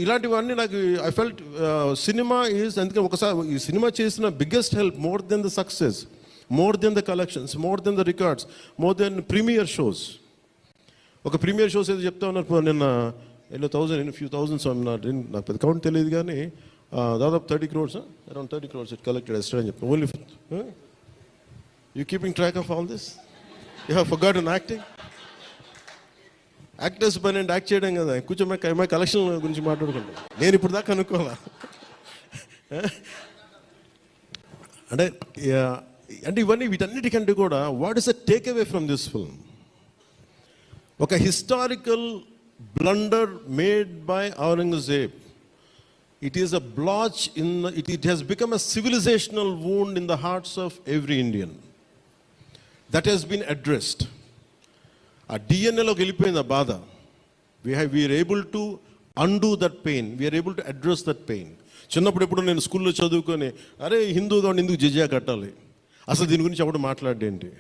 ఇలాంటివన్నీ నాకు I felt cinema is, అందుకని ఒకసారి ఈ సినిమా చేసిన biggest help more than the success, more than the collections, more than the records, more than premiere shows. ఒక ప్రీమియర్ షోస్ ఏదో చెప్తా ఉన్నారు నిన్న, ఫ్యూ థౌజండ్స్ నాకు పెద్ద కౌంట్ తెలియదు కానీ దాదాపు 30 crores, around 30 crores it collected yesterday అని చెప్పాను. Only you keeping track of all this? You have forgotten acting? Actors పని అంటే యాక్ట్ చేయడం కదా, కూర్చోమై కలెక్షన్ గురించి మాట్లాడుకుంటాం. నేను ఇప్పుడు దాకా అనుకోవాలా అంటే ఇవన్నీ వీటన్నిటికంటే కూడా what is the takeaway from this film? ఒక historical blunder made by Aurangzeb. It is a blotch it has become a civilizational wound in the hearts of every Indian that has been addressed. A DNA lo gelippoyinda baada. We are able to undo that pain. We are able to address that pain. చిన్నప్పుడు ఎప్పుడు నేను స్కూల్లో చదువుకొని అరే హిందూగా ఉండి ఎందుకు జిజియా కట్టాలి, అసలు దీని గురించి అప్పుడు మాట్లాడేంటి,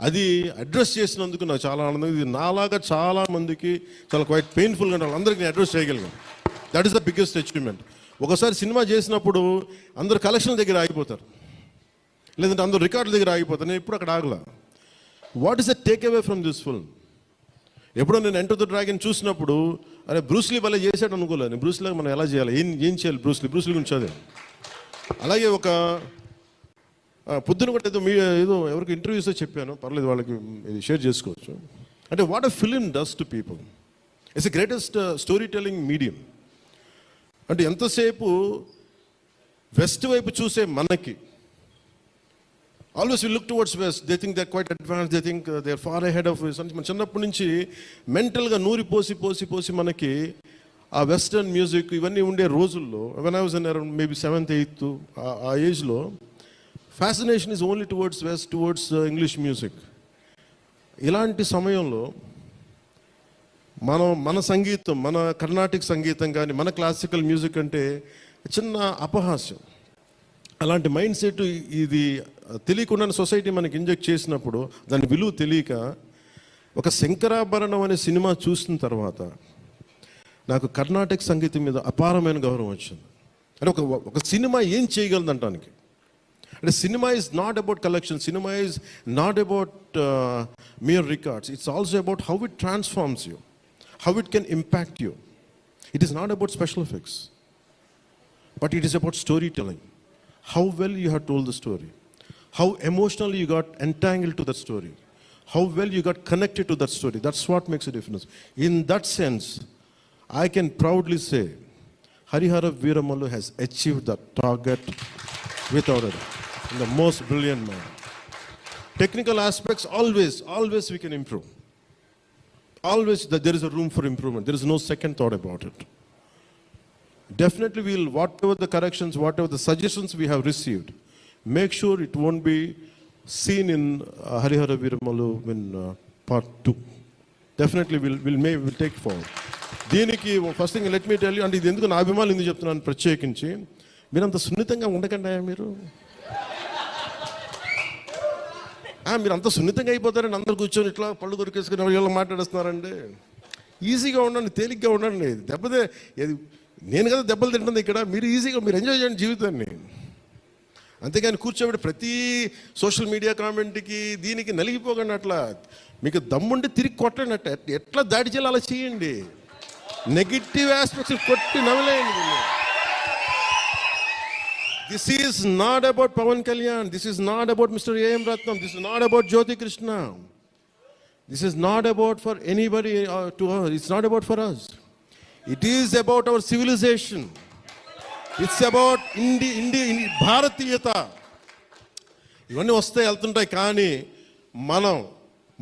అది అడ్రస్ చేసినందుకు నాకు చాలా ఆనందం. ఇది నాలాగా చాలా మందికి చాలా క్వైట్ పెయిన్ఫుల్గా ఉండాలి, అందరికీ నేను అడ్రస్ చేయగలిగాను. That is the biggest achievement. ఒకసారి సినిమా చేసినప్పుడు అందరు కలెక్షన్ దగ్గర ఆగిపోతారు, లేదంటే అందరు రికార్డుల దగ్గర ఆగిపోతారు. నేను ఎప్పుడు అక్కడ ఆగలా. What is the takeaway from this film? ఎప్పుడో నేను ఎంటర్ ద డ్రాగన్ చూసినప్పుడు అరే బ్రూస్లీ భలే చేశాడు అనుకోలేదు. బ్రూస్లీగా మనం ఎలా చేయాలి, ఏం చేయాలి, బ్రూస్లీ గురించి చదివాను. అలాగే ఒక పొద్దున కూడా ఏదో ఎవరికి ఇంటర్వ్యూస్లో చెప్పాను, పర్లేదు వాళ్ళకి ఇది షేర్ చేసుకోవచ్చు. అంటే what a film does to people. It's the greatest story telling medium. అంటే ఎంతసేపు వెస్ట్ వైపు చూసే మనకి always we look towards west, they think they are quite advance, they think they are far ahead of west. మన చిన్నప్పటి నుంచి మెంటల్గా నూరి పోసి మనకి ఆ వెస్టర్న్ మ్యూజిక్ ఇవన్నీ ఉండే రోజుల్లో, when I was in around maybe 7th 8th ఆ ఏజ్లో fascination is only towards west, towards English music. ఇలాంటి సమయంలో మన సంగీతం, మన కర్ణాటిక్ సంగీతం కానీ మన క్లాసికల్ మ్యూజిక్ అంటే చిన్న అపహాస్యం. అలాంటి మైండ్ సెట్ ఇది తెలియకుండా సొసైటీ మనకి ఇంజెక్ట్ చేసినప్పుడు దాని విలువ తెలియక ఒక శంకరాభరణం అనే సినిమా చూసిన తర్వాత నాకు కర్ణాటక సంగీతం మీద అపారమైన గౌరవం వచ్చింది. అంటే ఒక సినిమా ఏం చేయగలదంటానికి. అంటే cinema is not about collection, cinema is not about mere records, it's also about how it transforms you, how it can impact you. It is not about special effects, but it is about storytelling. How well you have told the story, how emotionally you got entangled to that story, how well you got connected to that story. That's what makes a difference. In that sense, I can proudly say Harihara Veeramallu has achieved that target without a doubt, in the most brilliant manner. Technical aspects, always we can improve. Always there is a room for improvement. There is no second thought about it. Definitely we'll, whatever the corrections, whatever the suggestions we have received, make sure it won't be seen in Harihara Veeramallu in part 2. Definitely we'll take forward. దీనికి first thing let me tell you, అంటే ఇది ఎందుకు నా అభిమానులు ఎందుకు చెప్తున్నాను ప్రత్యేకించి, మీరు అంత సున్నితంగా ఉండకండి. మీరు అంత సున్నితంగా అయిపోతారని అందరు కూర్చొని ఇట్లా పళ్ళు దొరికేసుకుని వీళ్ళు మాట్లాడేస్తున్నారండి. ఈజీగా ఉండండి, తేలిగ్గా ఉండండి. నేను కదా దెబ్బలు తింటుంది ఇక్కడ, మీరు ఈజీగా మీరు ఎంజాయ్ చేయండి జీవితాన్ని. అంతేగాని కూర్చోబెట్టి ప్రతి సోషల్ మీడియా కామెంట్కి దీనికి నలిగిపోకండి. అట్లా మీకు దమ్ముండి తిరిగి కొట్టండి. ఎట్లా దాడి చేయాలి అలా చేయండి. నెగిటివ్ ఆస్పెక్ట్స్ కొట్టి నవ్వలేయండి. This is not about Pawan Kalyan. This is not about Mr. A.M. Ratnam. This is not about Jyoti Krishna. This is not about for anybody to her. It's not about for us. It is about our civilization. It's about భారతీయత. ఇవన్నీ వస్తాయి వెళ్తుంటాయి, కానీ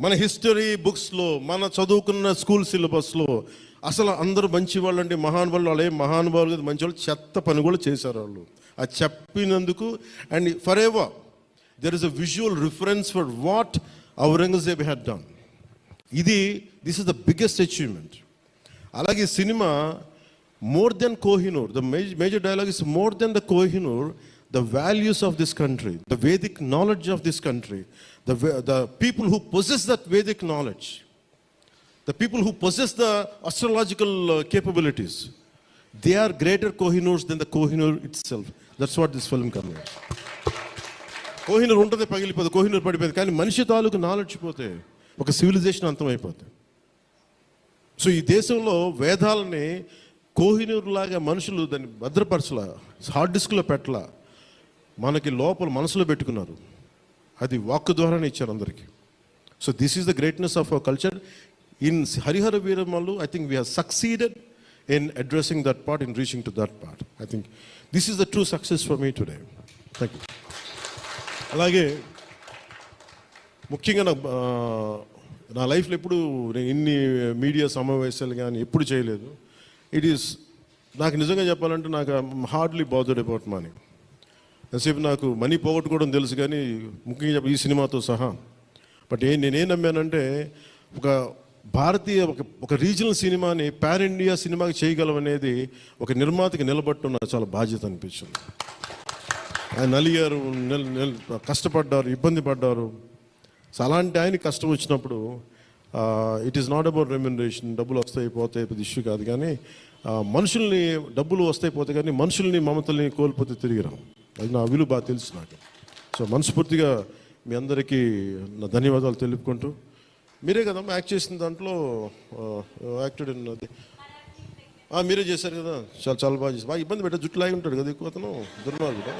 మన history బుక్స్లో, మన చదువుకున్న school సిలబస్లో అసలు అందరూ మంచి వాళ్ళు అంటే మహానుభావులు, వాళ్ళు ఏం మహానుభావులు కదా, మంచి వాళ్ళు చెత్త పని కూడా చేశారు వాళ్ళు. అది చెప్పినందుకు and forever there is a visual reference for what Aurangzeb had done. This is the biggest achievement. అలాగే cinema more than Kohinoor, the major dialogue is more than the Kohinoor, the values of this country, the Vedic knowledge of this country, the people who possess that Vedic knowledge, the people who possess the astrological capabilities, they are greater Kohinoors than the Kohinoor itself. That's what this film conveys. Kohinoor ఉంటుంది, పగిలిపోతుంది, కోహినూర్ పడిపోయింది, కానీ మనిషి తాలూకు knowledge పోతే ఒక civilisation అంతమైపోతుంది. So ఈ దేశంలో వేదాలని కోహినూర్ లాగా మనుషులు దాన్ని భద్రపరచలా, హార్డ్ డిస్క్లో పెట్టలా, మనకి లోపల మనసులో పెట్టుకున్నారు. అది వాక్కు ద్వారానే ఇచ్చారు అందరికీ. So this is the greatness of our culture. In Harihara Veeramallu I think we have succeeded in addressing that part, in reaching to that part. I think this is the true success for me today. Thank you. అలాగే ముఖ్యంగా నా లైఫ్లో ఎప్పుడు నేను ఇన్ని media సమావేశాలు కానీ ఎప్పుడు చేయలేదు. ఇట్ ఈస్ నాకు నిజంగా చెప్పాలంటే నాకు హార్డ్లీ బాదర్డ్ అబౌట్ మనీ. ఎంతసేపు నాకు మనీ పోగొట్టుకోవడం తెలుసు, కానీ ముఖ్యంగా చెప్పి ఈ సినిమాతో సహా. బట్ నేనేం నమ్మానంటే ఒక భారతీయ ఒక రీజనల్ సినిమాని పాన్ ఇండియా సినిమాకి చేయగలం అనేది ఒక నిర్మాతకి నిలబట్టున్న చాలా బాధ్యత అనిపించింది. ఆయన నలిగారు, కష్టపడ్డారు, ఇబ్బంది పడ్డారు. సో అలాంటి ఆయన కష్టం వచ్చినప్పుడు it is not about remuneration, డబ్బులు వస్తాయి పోతాయి పెద్ద ఇష్యూ కాదు, కానీ మనుషుల్ని డబ్బులు వస్తాయి పోతాయి కానీ మనుషుల్ని మమతల్ని కోల్పోతే తిరిగి రావు. అది నా విలువ బాగా తెలుసు నాకు. సో మనస్ఫూర్తిగా మీ అందరికీ నా ధన్యవాదాలు తెలుపుకుంటూ, మీరే కదమ్మా యాక్ట్ చేసిన దాంట్లో యాక్టెడ్ ఉన్నది, మీరే చేశారు కదా, చాలా చాలా బాగా చేశారు. బాగా ఇబ్బంది పెట్టారు, జుట్టు లాగి ఉంటాడు కదా ఎక్కువ, అతను దుర్మార్గుడు.